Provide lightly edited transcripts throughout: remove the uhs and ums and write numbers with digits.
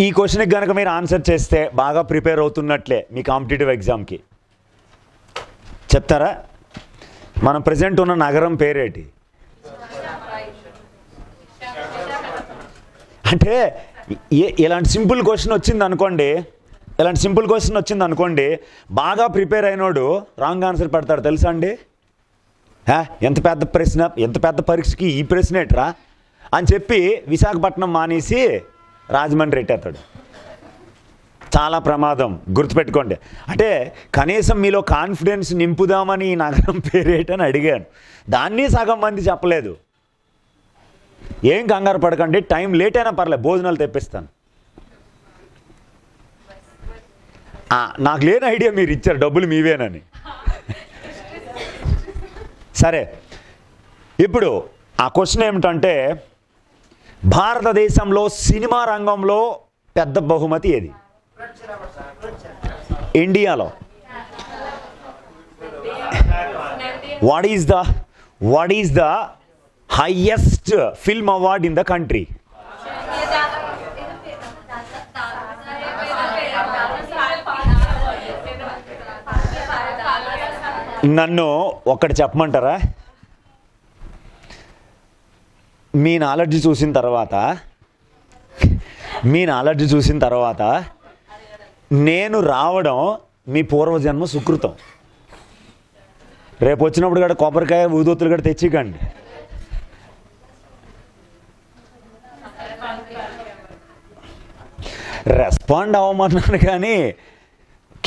ఈ క్వశ్చన్కి కనుక మీరు ఆన్సర్ చేస్తే బాగా ప్రిపేర్ అవుతున్నట్లే మీ కాంపిటేటివ్ ఎగ్జామ్కి. చెప్తారా? మనం ప్రజెంట్ ఉన్న నగరం పేరేటి? అంటే ఇలాంటి సింపుల్ క్వశ్చన్ వచ్చింది అనుకోండి, బాగా ప్రిపేర్ అయినోడు రాంగ్ ఆన్సర్ పెడతాడు తెలుసా అండి. ఎంత పెద్ద ప్రశ్న, ఎంత పెద్ద పరీక్షకి ఈ ప్రశ్న ఏట్రా అని చెప్పి విశాఖపట్నం మానేసి రాజమండ్రి ఎట్టేస్తాడు. చాలా ప్రమాదం, గుర్తుపెట్టుకోండి. అంటే కనీసం మీలో కాన్ఫిడెన్స్ నింపుదామని ఈ నగరం పేరేటని అడిగాను, దాన్ని సగం మంది చెప్పలేదు. ఏం కంగారు పడకండి, టైం లేట్ అయినా పర్లేదు, భోజనాలు తెప్పిస్తాను. నాకు లేని ఐడియా మీరు ఇచ్చారు, డబ్బులు మీవేనని. సరే, ఇప్పుడు ఆ క్వశ్చన్ ఏమిటంటే, భారతదేశంలో సినిమా రంగంలో పెద్ద బహుమతి ఏది? ఇండియాలో what is the highest film award in the country? నన్ను ఒక్కటి చెప్పమంటారా? మీ నాలెడ్జ్ చూసిన తర్వాత నేను రావడం మీ పూర్వజన్మ సుకృతం. రేపు వచ్చినప్పుడు కూడా కొబ్బరికాయ ఊదొత్తులు కూడా తెచ్చికండి. రెస్పాండ్ అవ్వమన్నాను కానీ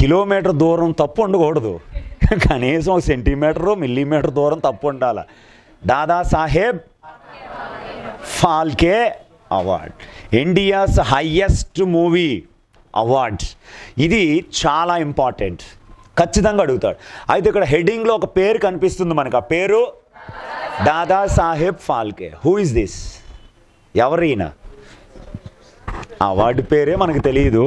కిలోమీటర్ దూరం తప్పు ఉండకూడదు, కనీసం ఒక సెంటీమీటరు మిల్లీమీటర్ దూరం తప్పు ఉండాలి. Dadasaheb Phalke award, India's highest movie awards. ఇది చాలా ఇంపార్టెంట్, ఖచ్చితంగా అడుగుతాడు. అయితే ఇక్కడ హెడ్డింగ్లో ఒక పేరు కనిపిస్తుంది మనకు, ఆ పేరు Dadasaheb Phalke. Who is this? ఎవరైన అవార్డు పేరే మనకు తెలియదు.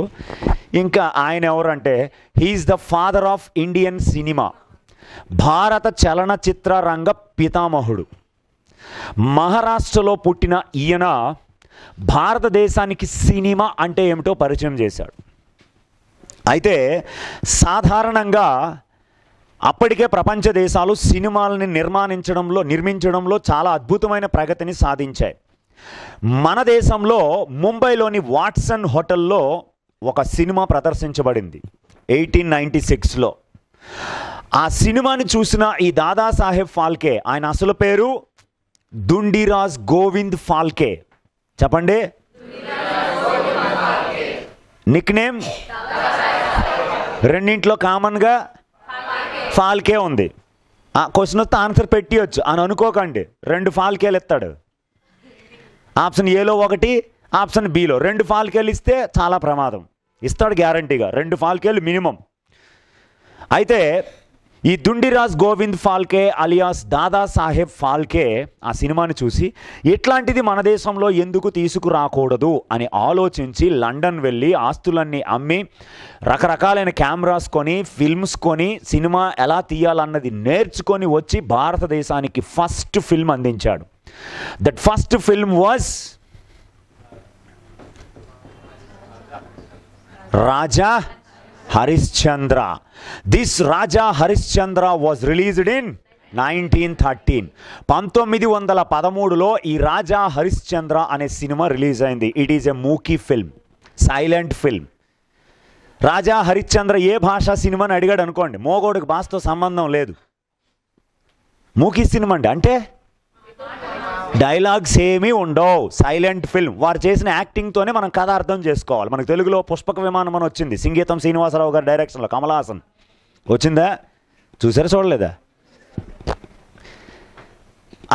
ఇంకా ఆయన ఎవరంటే, he is the father of Indian cinema, భారత చలనచిత్ర రంగ పితామహుడు. మహారాష్ట్రలో పుట్టిన ఈయన భారతదేశానికి సినిమా అంటే ఏమిటో పరిచయం చేశాడు. అయితే సాధారణంగా అప్పటికే ప్రపంచ దేశాలు సినిమాలని నిర్మించడంలో చాలా అద్భుతమైన ప్రగతిని సాధించాయి. మన దేశంలో ముంబైలోని వాట్సన్ హోటల్లో ఒక సినిమా ప్రదర్శించబడింది 1896లో. ఆ సినిమాని చూసిన ఈ దాదాసాహెబ్ ఫాల్కే, ఆయన అసలు పేరు దుండిరాజ్ గోవింద్ ఫాల్కే. చెప్పండి, నిక్ నేమ్ రెండింట్లో కామన్గా ఫాల్కే ఉంది. ఆ క్వశ్చన్ వస్తే ఆన్సర్ పెట్టియచ్చు అని అనుకోకండి, 2 ఫాల్కేలు ఇస్తాడు. ఆప్షన్ ఏలో 1, ఆప్షన్ బిలో 2 ఫాల్కేలు ఇస్తే చాలా ప్రమాదం. ఇస్తాడు గ్యారంటీగా, 2 ఫాల్కేలు మినిమం. అయితే ఈ దుండిరాజ్ గోవింద్ ఫాల్కే అలియాస్ దాదాసాహెబ్ ఫాల్కే ఆ సినిమాని చూసి ఇట్లాంటిది మన దేశంలో ఎందుకు తీసుకురాకూడదు అని ఆలోచించి లండన్ వెళ్ళి ఆస్తులన్నీ అమ్మి రకరకాలైన కెమెరాస్ కొని, ఫిల్మ్స్ కొని, సినిమా ఎలా తీయాలన్నది నేర్చుకొని వచ్చి భారతదేశానికి ఫస్ట్ ఫిల్మ్ అందించాడు. That first film was Raja Harishchandra. This Raja Harishchandra was released in 1913. 1913లో ఈ రాజా హరిశ్చంద్ర అనే సినిమా రిలీజ్ అయింది. ఇట్ ఈజ్ ఎ మూకీ film, silent film. Raja Harishchandra ఏ భాషా సినిమా అని అడిగాడు అనుకోండి, మోగోడికి భాషతో సంబంధం లేదు. మూకీ సినిమా అంటే డైలాగ్స్ ఏమీ ఉండవు, సైలెంట్ ఫిల్మ్. వారు చేసిన యాక్టింగ్తోనే మనం కథ అర్థం చేసుకోవాలి. మనకు తెలుగులో పుష్పక విమానం అని వచ్చింది, సింగీతం శ్రీనివాసరావు గారి డైరెక్షన్లో, కమల్ హాసన్. వచ్చిందా? చూసారా, చూడలేదా?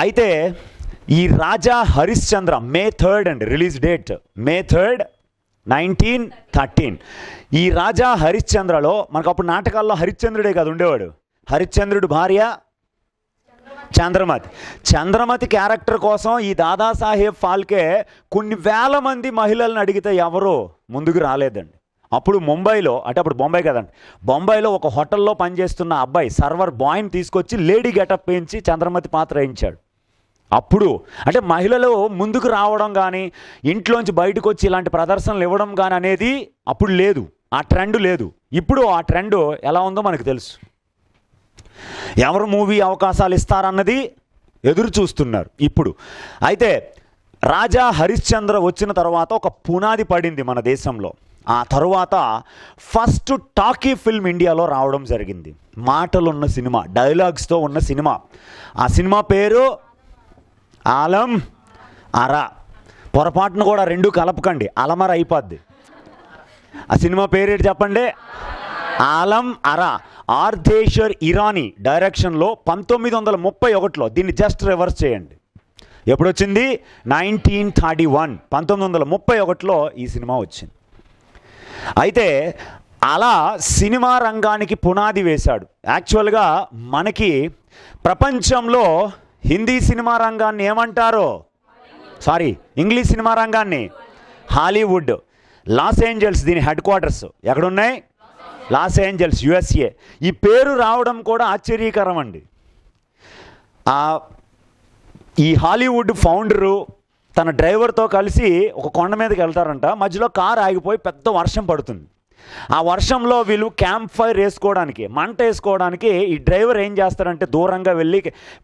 అయితే ఈ రాజా హరిశ్చంద్ర May 3 అండి రిలీజ్ డేట్, May 3, 1913. ఈ రాజా హరిశ్చంద్రలో మనకు అప్పుడు నాటకాల్లో హరిశ్చంద్రుడే కాదు ఉండేవాడు, హరిశ్చంద్రుడు భార్య చంద్రమతి క్యారెక్టర్ కోసం ఈ దాదాసాహెబ్ ఫాల్కే కొన్ని వేల మంది మహిళలను అడిగితే ఎవరు ముందుకు రాలేదండి. అప్పుడు ముంబైలో, అంటే అప్పుడు బొంబాయి కదండి, బొంబాయిలో ఒక హోటల్లో పనిచేస్తున్న అబ్బాయి సర్వర్ బాయ్ని తీసుకొచ్చి లేడీ గెటప్ వేయించి చంద్రమతి పాత్ర వేయించాడు. అప్పుడు అంటే మహిళలు ముందుకు రావడం కానీ ఇంట్లోంచి బయటకు వచ్చి ఇలాంటి ప్రదర్శనలు ఇవ్వడం కానీ అనేది అప్పుడు లేదు, ఆ ట్రెండ్ లేదు. ఇప్పుడు ఆ ట్రెండ్ ఎలా ఉందో మనకు తెలుసు. ఎవరు మూవీ అవకాశాలు ఇస్తారన్నది ఎదురు చూస్తున్నారు ఇప్పుడు. అయితే రాజా హరిశ్చంద్ర వచ్చిన తర్వాత ఒక పునాది పడింది మన దేశంలో. ఆ తరువాత ఫస్ట్ టాకీ ఫిల్మ్ ఇండియాలో రావడం జరిగింది. మాటలున్న సినిమా, డైలాగ్స్తో ఉన్న సినిమా. ఆ సినిమా పేరు ఆలం అరా. పొరపాటును కూడా రెండు కలపకండి, అలమర అయిపోద్ది. ఆ సినిమా పేరేంటి చెప్పండి? ఆలం అరా. ఆర్ధేశ్వర్ ఇరానీ డైరెక్షన్లో 1931లో. దీన్ని జస్ట్ రివర్స్ చేయండి. ఎప్పుడు వచ్చింది? 1931, 1931లో ఈ సినిమా వచ్చింది. అయితే అలా సినిమా రంగానికి పునాది వేశాడు. యాక్చువల్గా మనకి ప్రపంచంలో హిందీ సినిమా రంగాన్ని ఏమంటారో, ఇంగ్లీష్ సినిమా రంగాన్ని హాలీవుడ్. లాస్ ఏంజల్స్ దీని హెడ్ క్వార్టర్స్ ఎక్కడున్నాయి? Los Angeles, USA. ఈ పేరు రావడం కూడా ఆశ్చర్యకరం అండి. ఈ హాలీవుడ్ ఫౌండరు తన డ్రైవర్తో కలిసి ఒక కొండ మీదకి వెళ్తారంట. మధ్యలో కారు ఆగిపోయి పెద్ద వర్షం పడుతుంది. ఆ వర్షంలో వీళ్ళు క్యాంప్ ఫైర్ వేసుకోవడానికి, మంట వేసుకోవడానికి ఈ డ్రైవర్ ఏం చేస్తాడంటే దూరంగా వెళ్ళి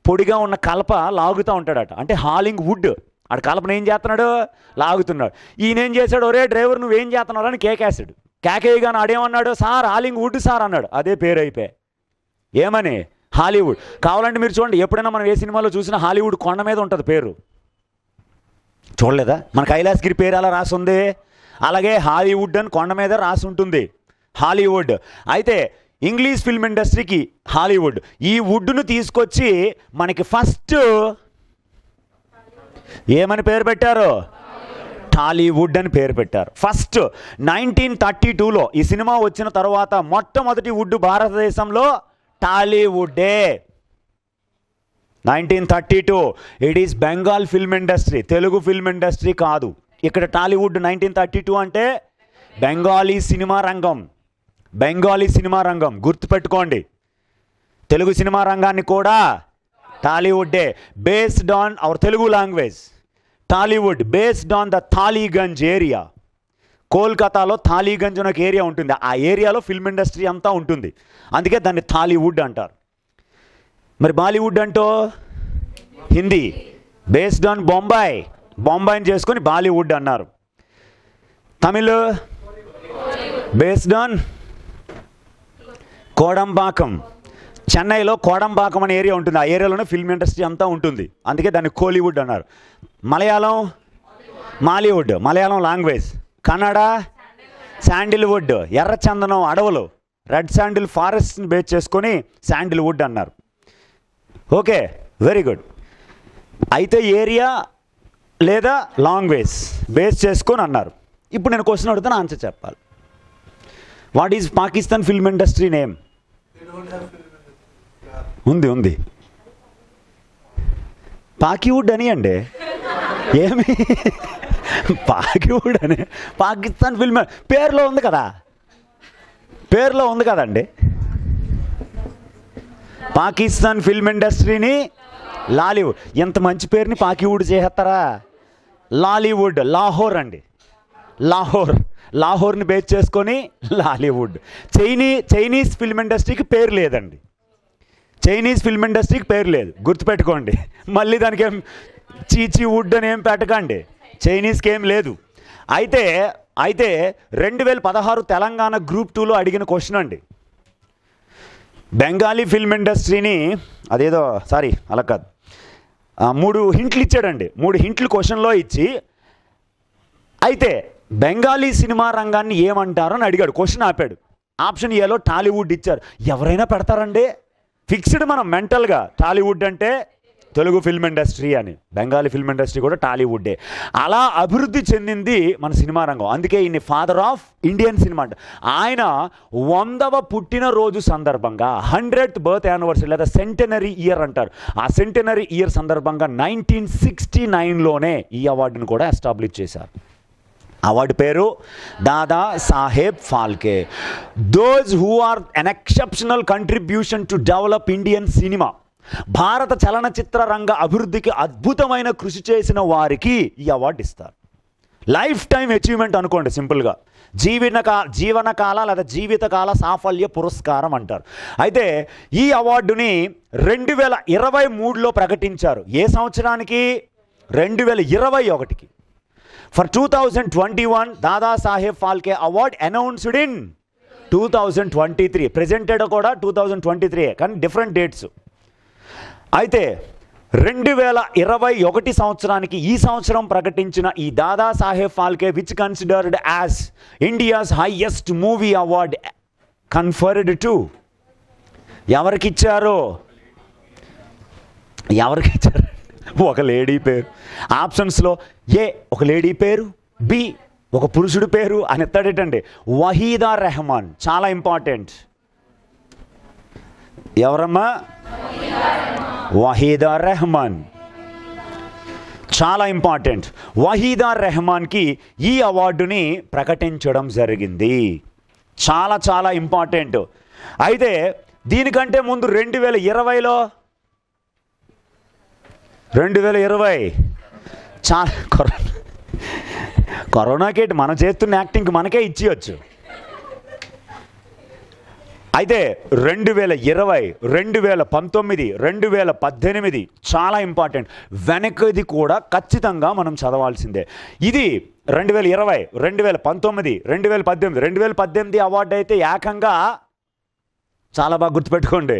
పొడిగా ఉన్న కలప లాగుతూ ఉంటాడట. అంటే హాలింగ్ వుడ్. ఆడు కలపను ఏం చేస్తున్నాడు? లాగుతున్నాడు. ఈయన ఏం చేశాడు? ఒరే డ్రైవర్ నువ్వేం చేస్తున్నాడు అని కేకేశాడు. కేకేయగానే ఆడేమన్నాడు? సార్ హాలింగ్ వుడ్ సార్ అన్నాడు. అదే పేరు అయిపోయి ఏమని? హాలీవుడ్. కావాలంటే మీరు చూడండి, ఎప్పుడైనా మనం ఏ సినిమాలో చూసినా హాలీవుడ్ కొండ మీద ఉంటుంది పేరు. చూడలేదా? మన కైలాసగిరి పేరు అలా రాసి ఉంది. అలాగే హాలీవుడ్ అని కొండ మీద రాసి ఉంటుంది, హాలీవుడ్. అయితే ఇంగ్లీష్ ఫిల్మ్ ఇండస్ట్రీకి హాలీవుడ్. ఈ వుడ్ను తీసుకొచ్చి మనకి ఫస్ట్ ఏమని పేరు పెట్టారు? టాలీవుడ్ అని పేరు పెట్టారు. ఫస్ట్ 1932లో ఈ సినిమా వచ్చిన తర్వాత మొట్టమొదటి వుడ్ భారతదేశంలో టాలీవుడ్డే. 1932. It is Bengal film industry, Telugu film industry కాదు. ఇక్కడ టాలీవుడ్ 1932 అంటే బెంగాలీ సినిమా రంగం. బెంగాలీ సినిమా రంగం గుర్తుపెట్టుకోండి. తెలుగు సినిమా రంగాన్ని కూడా టాలీవుడ్డే. Based on our Telugu language. Tollywood based on the Tollygunge area. కోల్కతాలో థాలీగంజ్ అనే ఒక ఏరియా ఉంటుంది. ఆ ఏరియాలో ఫిల్మ్ ఇండస్ట్రీ అంతా ఉంటుంది. అందుకే దాన్ని టాలీవుడ్ అంటారు. మరి బాలీవుడ్ అంటూ హిందీ. బేస్డ్ ఆన్ బొంబాయి, బొంబాయిని చేసుకొని బాలీవుడ్ అన్నారు. Tamil based on Kodambakkam. చెన్నైలో కోడంబాకం అనే ఏరియా ఉంటుంది. ఆ ఏరియాలోనే ఫిల్మ్ ఇండస్ట్రీ అంతా ఉంటుంది. అందుకే దాన్ని కోలీవుడ్ అన్నారు. మలయాళం మాలీవుడ్, మలయాళం లాంగ్వేజ్. కన్నడ శాండిల్వుడ్, ఎర్రచందనం అడవులు, రెడ్ శాండిల్ ఫారెస్ట్ని బేస్ చేసుకొని శాండిల్వుడ్ అన్నారు. Okay, very good. అయితే ఏరియా లేదా లాంగ్వేజ్ బేస్ చేసుకొని అన్నారు. ఇప్పుడు నేను క్వశ్చన్ అడుగుతాను, ఆన్సర్ చెప్పాలి. What is Pakistan film industry name? ఉంది పాకీవుడ్ అని అండి. ఏమి పాకీవుడ్ అని? పాకిస్తాన్ ఫిల్మ్ పేరులో ఉంది కదా, పేరులో ఉంది కదండి. పాకిస్తాన్ ఫిల్మ్ ఇండస్ట్రీని లాలీవుడ్. ఎంత మంచి పేరుని పాకీవుడ్ చేస్తారా? లాలీవుడ్. లాహోర్ అండి, లాహోర్ని బేస్ చేసుకొని లాలీవుడ్. చైనీస్ ఫిల్మ్ ఇండస్ట్రీకి పేరు లేదండి. చైనీస్ ఫిల్మ్ ఇండస్ట్రీకి పేరు లేదు, గుర్తుపెట్టుకోండి. మళ్ళీ దానికి ఏం చీచీ వుడ్ అని ఏం పెట్టకండి, చైనీస్కి ఏం లేదు. అయితే 2016 తెలంగాణ గ్రూప్ 2లో అడిగిన క్వశ్చన్ అండి. బెంగాలీ ఫిల్మ్ ఇండస్ట్రీని అలా కాదు, 3 హింట్లు ఇచ్చాడండి. 3 హింట్లు క్వశ్చన్లో ఇచ్చి, అయితే బెంగాలీ సినిమా రంగాన్ని ఏమంటారు అని అడిగాడు. క్వశ్చన్ ఆపాడు. ఆప్షన్ ఏలో టాలీవుడ్ ఇచ్చారు. ఎవరైనా పెడతారండి? ఫిక్స్డ్ మనం మెంటల్గా టాలీవుడ్ అంటే తెలుగు ఫిల్మ్ ఇండస్ట్రీ అని. బెంగాలీ ఫిల్మ్ ఇండస్ట్రీ కూడా టాలీవుడ్డే. అలా అభివృద్ధి చెందింది మన సినిమా రంగం. అందుకే ఈయన ఫాదర్ ఆఫ్ ఇండియన్ సినిమా అంట. ఆయన 100వ పుట్టినరోజు సందర్భంగా 100th బర్త్ యానివర్సరీ లేదా సెంటనరీ ఇయర్ అంటారు. ఆ సెంటనరీ ఇయర్ సందర్భంగా 1969లోనే ఈ అవార్డును కూడా ఎస్టాబ్లిష్ చేశారు. అవార్డు పేరు Dadasaheb Phalke. Those who are an exceptional contribution to develop Indian cinema. భారత చలనచిత్ర రంగ అభివృద్ధికి అద్భుతమైన కృషి చేసిన వారికి ఈ అవార్డు ఇస్తారు. లైఫ్ టైం అచీవ్మెంట్ అనుకోండి సింపుల్గా. జీవనకాల లేదా జీవితకాల సాఫల్య పురస్కారం అంటారు. అయితే ఈ అవార్డుని 2023లో ప్రకటించారు. ఏ సంవత్సరానికి? 2021కి. For 2021 Dadasaheb Phalke award announced in 2023. Presented కూడా 2023, కానీ డిఫరెంట్ డేట్స్. అయితే 2021 సంవత్సరానికి ఈ సంవత్సరం ప్రకటించిన ఈ Dadasaheb Phalke which considered as India's highest movie award conferred to ఎవరికిచ్చారు? ఒక లేడీ పేరు. ఆప్షన్స్లో ఏ ఒక లేడీ పేరు, బి ఒక పురుషుడి పేరు అని ఎత్తాడేటండి. వహీదా రెహమాన్. చాలా ఇంపార్టెంట్. ఎవరమ్మా? వహీదా రెహమాన్. చాలా ఇంపార్టెంట్. వహీదా రెహమాన్కి ఈ అవార్డుని ప్రకటించడం జరిగింది. చాలా చాలా ఇంపార్టెంట్. అయితే దీనికంటే ముందు 2020లో 2020 చాలా కరోనాకేటి మనం చేస్తున్న యాక్టింగ్కి మనకే ఇచ్చేయచ్చు. అయితే 2020, 2019, 2018 చాలా ఇంపార్టెంట్. వెనకది కూడా ఖచ్చితంగా మనం చదవాల్సిందే. ఇది 2020, 2019, 2018. 2018 అవార్డు అయితే ఏకంగా చాలా బాగా గుర్తుపెట్టుకోండి,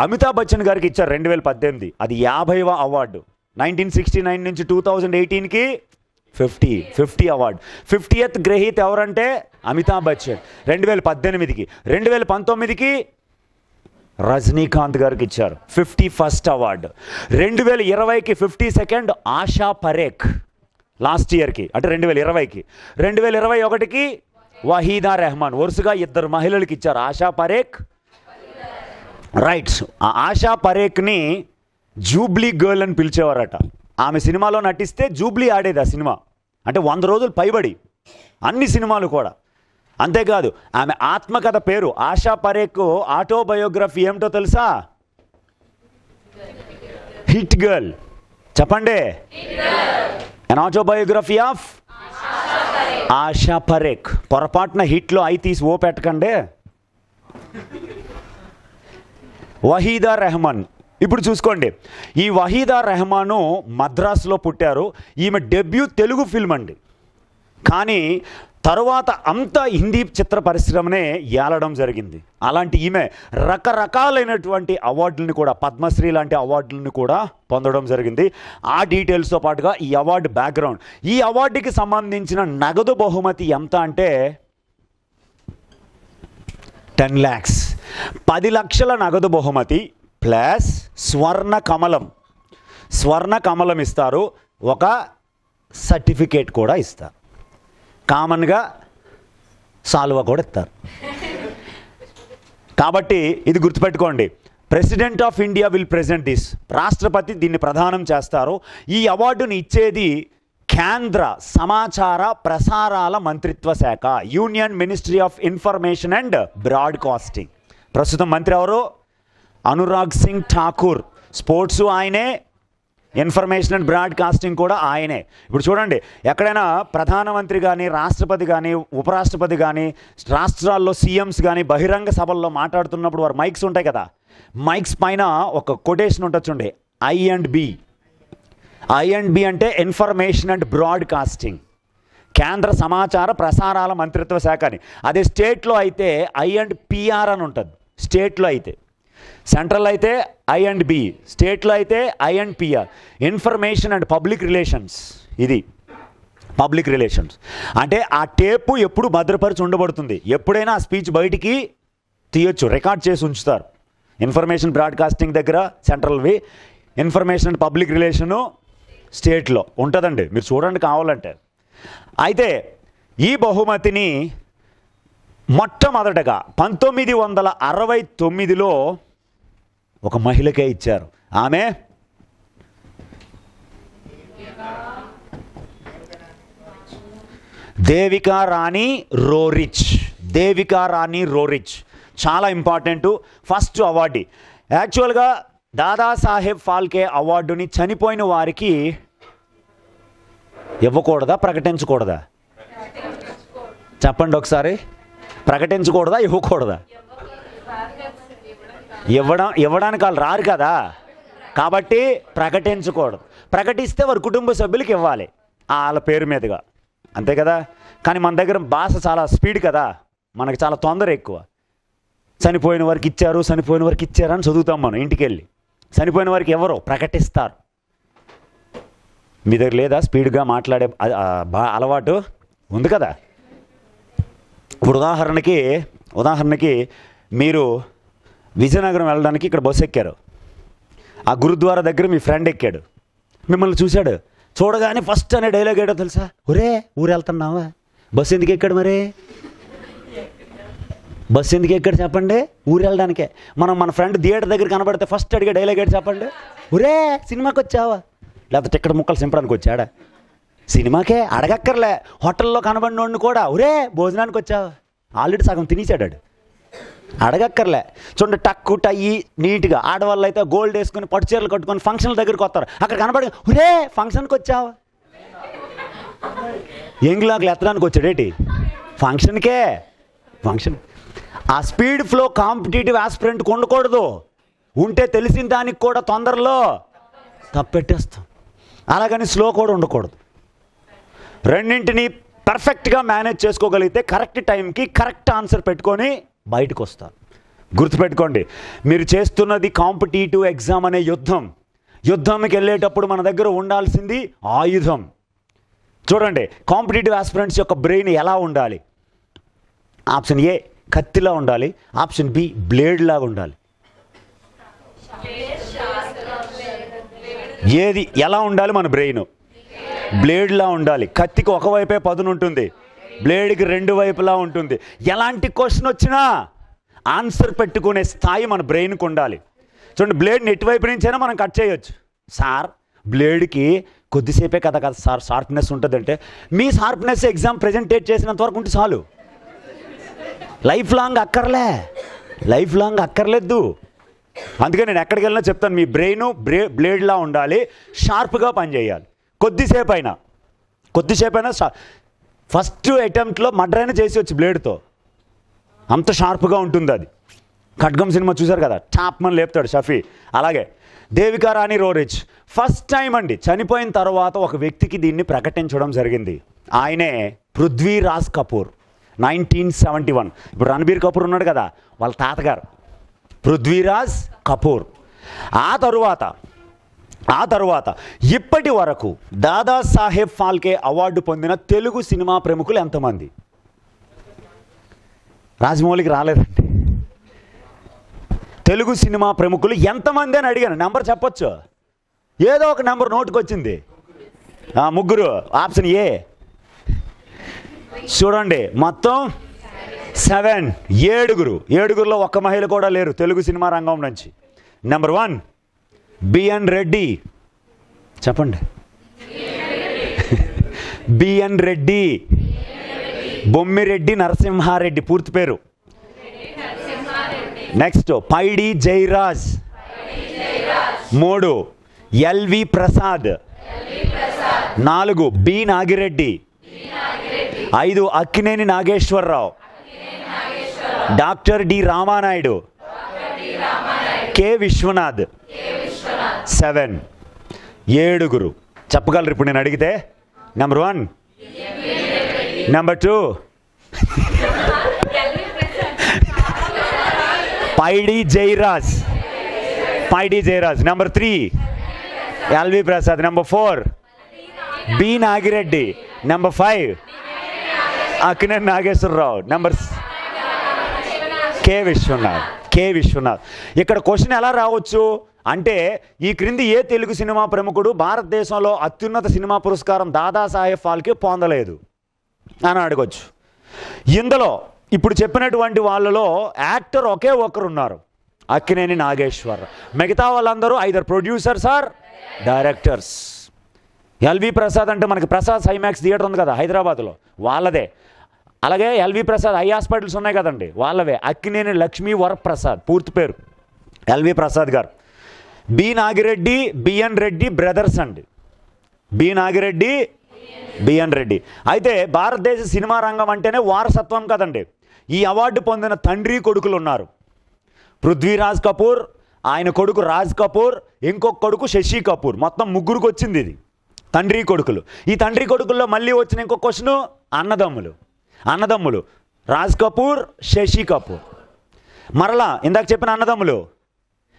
అమితాబ్ బచ్చన్ గారికి ఇచ్చారు 2018. అది 50వ అవార్డు. 1969 నుంచి 2018కి 50 అవార్డు. 50th గ్రహీత ఎవరంటే అమితాబ్ బచ్చన్. 2018కి. 2019కి రజనీకాంత్ గారికి ఇచ్చారు 51st అవార్డు. 2020కి 52nd ఆశా పరేఖ్ లాస్ట్ ఇయర్కి, అంటే 2020కి. 2021కి వహీదా రెహమాన్. వరుసగా 2 మహిళలకు ఇచ్చారు, ఆశా పరేఖ్. రైట్. ఆ ఆశా పరేఖ్ని జూబ్లీ గర్ల్ అని పిలిచేవారట. ఆమె సినిమాలో నటిస్తే జూబ్లీ ఆడేది ఆ సినిమా. అంటే 100 రోజులు పైబడి అన్ని సినిమాలు కూడా. అంతేకాదు ఆమె ఆత్మకథ పేరు ఆశా పరేఖ్ ఆటోబయోగ్రఫీ ఏమిటో తెలుసా? Hit girl. చెప్పండి. An autobiography of Asha Parekh. పొరపాటున హిట్లో ఐ తీసి ఓ పెట్టకండి. వహీదా రెహమాన్. ఇప్పుడు చూసుకోండి, ఈ వహీదా రెహమాను మద్రాసులో పుట్టారు. ఈమె డెబ్యూ తెలుగు ఫిల్మ్ అండి. కానీ తరువాత అంతా హిందీ చిత్ర పరిశ్రమనే ఏలడం జరిగింది. అలాంటి ఈమె రకరకాలైనటువంటి అవార్డులను కూడా, పద్మశ్రీ లాంటి అవార్డులను కూడా పొందడం జరిగింది. ఆ డీటెయిల్స్తో పాటుగా ఈ అవార్డు బ్యాక్గ్రౌండ్. ఈ అవార్డుకి సంబంధించిన నగదు బహుమతి ఎంత అంటే 10 lakhs. 10 లక్షల నగదు బహుమతి ప్లస్ స్వర్ణ కమలం ఇస్తారు. ఒక సర్టిఫికేట్ కూడా ఇస్తారు. కామన్గా సాల్వా కూడా ఇస్తారు. కాబట్టి ఇది గుర్తుపెట్టుకోండి. President of India will present this. రాష్ట్రపతి దీన్ని ప్రదానం చేస్తారు. ఈ అవార్డుని ఇచ్చేది కేంద్ర సమాచార ప్రసారాల మంత్రిత్వ శాఖ, union ministry of information and broadcasting. ప్రస్తుతం మంత్రి ఎవరు? అనురాగ్ సింగ్ ఠాకూర్. స్పోర్ట్స్ ఆయనే, ఇన్ఫర్మేషన్ అండ్ బ్రాడ్కాస్టింగ్ కూడా ఆయనే. ఇప్పుడు చూడండి, ఎక్కడైనా ప్రధానమంత్రి కానీ, రాష్ట్రపతి కానీ, ఉపరాష్ట్రపతి కానీ, రాష్ట్రాల్లో సీఎంస్ కానీ బహిరంగ సభల్లో మాట్లాడుతున్నప్పుడు వారు మైక్స్ ఉంటాయి కదా, మైక్స్ పైన ఒక కొటేషన్ ఉంటుంది చూడండి, I&B. I&B అంటే ఇన్ఫర్మేషన్ అండ్ బ్రాడ్కాస్టింగ్, కేంద్ర సమాచార ప్రసారాల మంత్రిత్వ శాఖ అని. అదే స్టేట్లో అయితే I&PR అని ఉంటుంది. స్టేట్లో అయితే, సెంట్రల్ అయితే I&B, స్టేట్లో అయితే I&PR. Information and public relations. ఇది పబ్లిక్ రిలేషన్స్ అంటే ఆ టేపు ఎప్పుడు భద్రపరిచి ఉండబడుతుంది. ఎప్పుడైనా ఆ స్పీచ్ బయటికి తీయొచ్చు, రికార్డ్ చేసి ఉంచుతారు. ఇన్ఫర్మేషన్ బ్రాడ్కాస్టింగ్ దగ్గర సెంట్రల్వి, ఇన్ఫర్మేషన్ అండ్ పబ్లిక్ రిలేషను స్టేట్లో ఉంటుందండి. మీరు చూడండి కావాలంటే. అయితే ఈ బహుమతిని మొట్టమొదటగా 1969లో ఒక మహిళకే ఇచ్చారు. ఆమె దేవికా రాణి రోరిచ్. చాలా ఇంపార్టెంట్. ఫస్ట్ అవార్డు యాక్చువల్గా దాదాసాహెబ్ ఫాల్కే అవార్డుని చనిపోయిన వారికి ఇవ్వకూడదా, ప్రకటించకూడదా? చెప్పండి ఒకసారి. ప్రకటించకూడదా, ఇవ్వకూడదా? ఇవ్వడానికి వాళ్ళు రారు కదా, కాబట్టి ప్రకటించకూడదు. ప్రకటిస్తే వారి కుటుంబ సభ్యులకి ఇవ్వాలి వాళ్ళ పేరు మీదుగా, అంతే కదా. కానీ మన దగ్గర భాష చాలా స్పీడ్ కదా, మనకి చాలా తొందర ఎక్కువ. చనిపోయిన వారికి ఇచ్చారు, చనిపోయిన వారికి ఇచ్చారు అని చదువుతాం మనం ఇంటికి వెళ్ళి. చనిపోయిన వారికి ఎవరో ప్రకటిస్తారు. మీ దగ్గర లేదా స్పీడ్గా మాట్లాడే అలవాటు? ఉంది కదా. ఇప్పుడు ఉదాహరణకి మీరు విజయనగరం వెళ్ళడానికి ఇక్కడ బస్సు ఎక్కారు. ఆ గురుద్వారా దగ్గర మీ ఫ్రెండ్ ఎక్కాడు, మిమ్మల్ని చూశాడు. చూడగానే ఫస్ట్ అనే డైలాగ్ ఏడో తెలుసా? ఒరే ఊరు వెళ్తున్నావా? బస్సు ఎందుకు ఎక్కాడు? మరి బస్సు ఎందుకు ఎక్కాడు చెప్పండి? ఊరు వెళ్ళడానికే. మన ఫ్రెండ్ థియేటర్ దగ్గర కనబడితే ఫస్ట్ అడిగే డైలాగ్ ఏడు చెప్పండి? ఒరే సినిమాకి వచ్చావా? లేకపోతే టికెట్ ముక్కలు సింపడానికి వచ్చాడా? సినిమాకే అడగక్కర్లే. హోటల్లో కనబడినోడిని కూడా ఒరే భోజనానికి వచ్చావా? ఆల్రెడీ సగం తినేసాడు, అడగక్కర్లే. చూడండి, టక్కు టయ్యి నీట్గా. ఆడవాళ్ళు అయితే గోల్డ్ వేసుకొని పట్టు చీరలు కట్టుకొని ఫంక్షన్ల దగ్గరికి వస్తారు. అక్కడ కనబడి ఒరే ఫంక్షన్కి వచ్చావా? ఎంగిలాకులు ఎత్తడానికి వచ్చాడేటి? ఫంక్షన్కే. ఫంక్షన్. ఆ స్పీడ్ ఫ్లో కాంపిటేటివ్ ఆస్పిరెంట్కి ఉండకూడదు. ఉంటే తెలిసిన దానికి కూడా తొందరలో తప్పెట్టేస్తాం. అలాగని స్లో కూడా ఉండకూడదు. రెండింటిని పర్ఫెక్ట్గా మేనేజ్ చేసుకోగలిగితే కరెక్ట్ టైంకి కరెక్ట్ ఆన్సర్ పెట్టుకొని బయటకు వస్తారు. గుర్తుపెట్టుకోండి, మీరు చేస్తున్నది కాంపిటేటివ్ ఎగ్జామ్ అనే యుద్ధంకి వెళ్ళేటప్పుడు మన దగ్గర ఉండాల్సింది ఆయుధం. చూడండి, కాంపిటేటివ్ ఆస్పిరెంట్స్ యొక్క బ్రెయిన్ ఎలా ఉండాలి? ఆప్షన్ ఏ కత్తిలా ఉండాలి, ఆప్షన్ బి బ్లేడ్ లాగా ఉండాలి. ఏది ఎలా ఉండాలి? మన బ్రెయిన్ బ్లేడ్లా ఉండాలి. కత్తికి ఒకవైపే పదును ఉంటుంది, బ్లేడ్కి రెండు వైపులా ఉంటుంది. ఎలాంటి క్వశ్చన్ వచ్చినా ఆన్సర్ పెట్టుకునే స్థాయి మన బ్రెయిన్కి ఉండాలి. చూడండి, బ్లేడ్ని ఎటువైపు నుంచైనా మనం కట్ చేయొచ్చు. సార్ బ్లేడ్కి కొద్దిసేపే కదా సార్ షార్ప్నెస్ ఉంటుందంటే, మీ షార్ప్నెస్ ఎగ్జామ్ ప్రజెంటేట్ చేసినంత వరకు ఉంటే చాలు. లైఫ్ లాంగ్ అక్కర్లేదు. అందుకే నేను ఎక్కడికి వెళ్ళినా చెప్తాను, మీ బ్రెయిన్ బ్లేడ్లా ఉండాలి, షార్ప్గా పనిచేయాలి. కొద్దిసేపు అయినా ఫస్ట్ అటెంప్ట్లో మర్డర్ అయినా చేసేయచ్చు బ్లేడ్తో, అంత షార్ప్గా ఉంటుంది అది. ఖడ్గం సినిమా చూశారు కదా, టాప్మన్ లేపుతాడు షఫీ. అలాగే Devika Rani Roerich first time అండి చనిపోయిన తర్వాత ఒక వ్యక్తికి దీన్ని ప్రకటించడం జరిగింది. ఆయనే పృథ్వీరాజ్ కపూర్. 1971. ఇప్పుడు రణబీర్ కపూర్ ఉన్నాడు కదా, వాళ్ళ తాతగారు పృథ్వీరాజ్ కపూర్. ఆ తరువాత ఇప్పటి వరకు దాదాసాహెబ్ ఫాల్కే అవార్డు పొందిన తెలుగు సినిమా ప్రముఖులు ఎంతమంది? రాజమౌళికి రాలేదండి. తెలుగు సినిమా ప్రముఖులు ఎంతమంది అని అడిగాను. నెంబర్ చెప్పొచ్చు, ఏదో ఒక నెంబర్ నోటుకు వచ్చింది. ముగ్గురు. Option A. చూడండి, మొత్తం 7. ఏడుగురులో ఒక్క మహిళ కూడా లేరు తెలుగు సినిమా రంగం నుంచి. Number 1 BN Reddy. చెప్పండి. బిఎన్ రెడ్డి, బొమ్మిరెడ్డి నరసింహారెడ్డి పూర్తి పేరు. Next Paidi Jairaj. 3 LV Prasad. 4 B Nagi Reddy. 5 Akkineni Nageswara Rao. Doctor D Ramanaidu. K Viswanath. 7. 7 చెప్పగలరు ఇప్పుడు నేను అడిగితే? Number 1, number 2 Paidi Jairaj. Number 3 LV Prasad. Number 4 B Nagi Reddy. Number 5 Akkineni Nageswara Rao. Number K Viswanath. ఇక్కడ క్వశ్చన్ ఎలా రావచ్చు అంటే, ఈ క్రింది ఏ తెలుగు సినిమా ప్రముఖుడు భారతదేశంలో అత్యున్నత సినిమా పురస్కారం దాదాసాహెబ్ ఫాల్కే పొందలేదు అని అడగొచ్చు. ఇందులో ఇప్పుడు చెప్పినటువంటి వాళ్ళలో యాక్టర్ ఒకే ఒక్కరు ఉన్నారు, అక్కినేని నాగేశ్వరరావు. మిగతా వాళ్ళందరూ either producers or directors. L V Prasad అంటే మనకి ప్రసాద్ ఐమాక్స్ థియేటర్ ఉంది కదా హైదరాబాద్లో, వాళ్ళదే. అలాగే ఎల్వి ప్రసాద్ ఐ హాస్పిటల్స్ ఉన్నాయి కదండి, వాళ్ళవే. అక్కినేని లక్ష్మీ వరప్రసాద్ పూర్తి పేరు ఎల్వి ప్రసాద్ గారు. B Nagi Reddy, BN Reddy brothers అండి. B Nagi Reddy, BN Reddy. అయితే భారతదేశ సినిమా రంగం అంటేనే వారసత్వం కదండి. ఈ అవార్డు పొందిన తండ్రి కొడుకులు ఉన్నారు. పృథ్వీరాజ్ కపూర్, ఆయన కొడుకు రాజ్ కపూర్, ఇంకొక కొడుకు శశి కపూర్. మొత్తం ముగ్గురికి వచ్చింది ఇది తండ్రి కొడుకులు. ఈ తండ్రి కొడుకుల్లో మళ్ళీ వచ్చిన ఇంకొక క్వశ్చను అన్నదమ్ములు రాజ్ కపూర్, శశి కపూర్. మరలా ఇందాక చెప్పిన అన్నదమ్ములు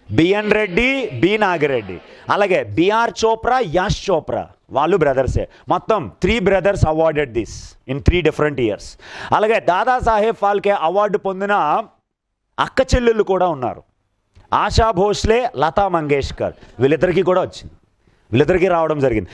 బిఎన్ రెడ్డి, బి నాగిరెడ్డి. అలాగే బిఆర్ చోప్రా, యాష్ చోప్రా, వాళ్ళు బ్రదర్సే. మొత్తం 3 brothers awarded this in 3 different years. అలాగే దాదాసాహెబ్ ఫాల్కే అవార్డు పొందిన అక్క చెల్లెళ్ళు కూడా ఉన్నారు. ఆశా భోస్లే, లతా మంగేష్కర్, వీళ్ళిద్దరికీ కూడా వచ్చింది, వీళ్ళిద్దరికీ రావడం జరిగింది.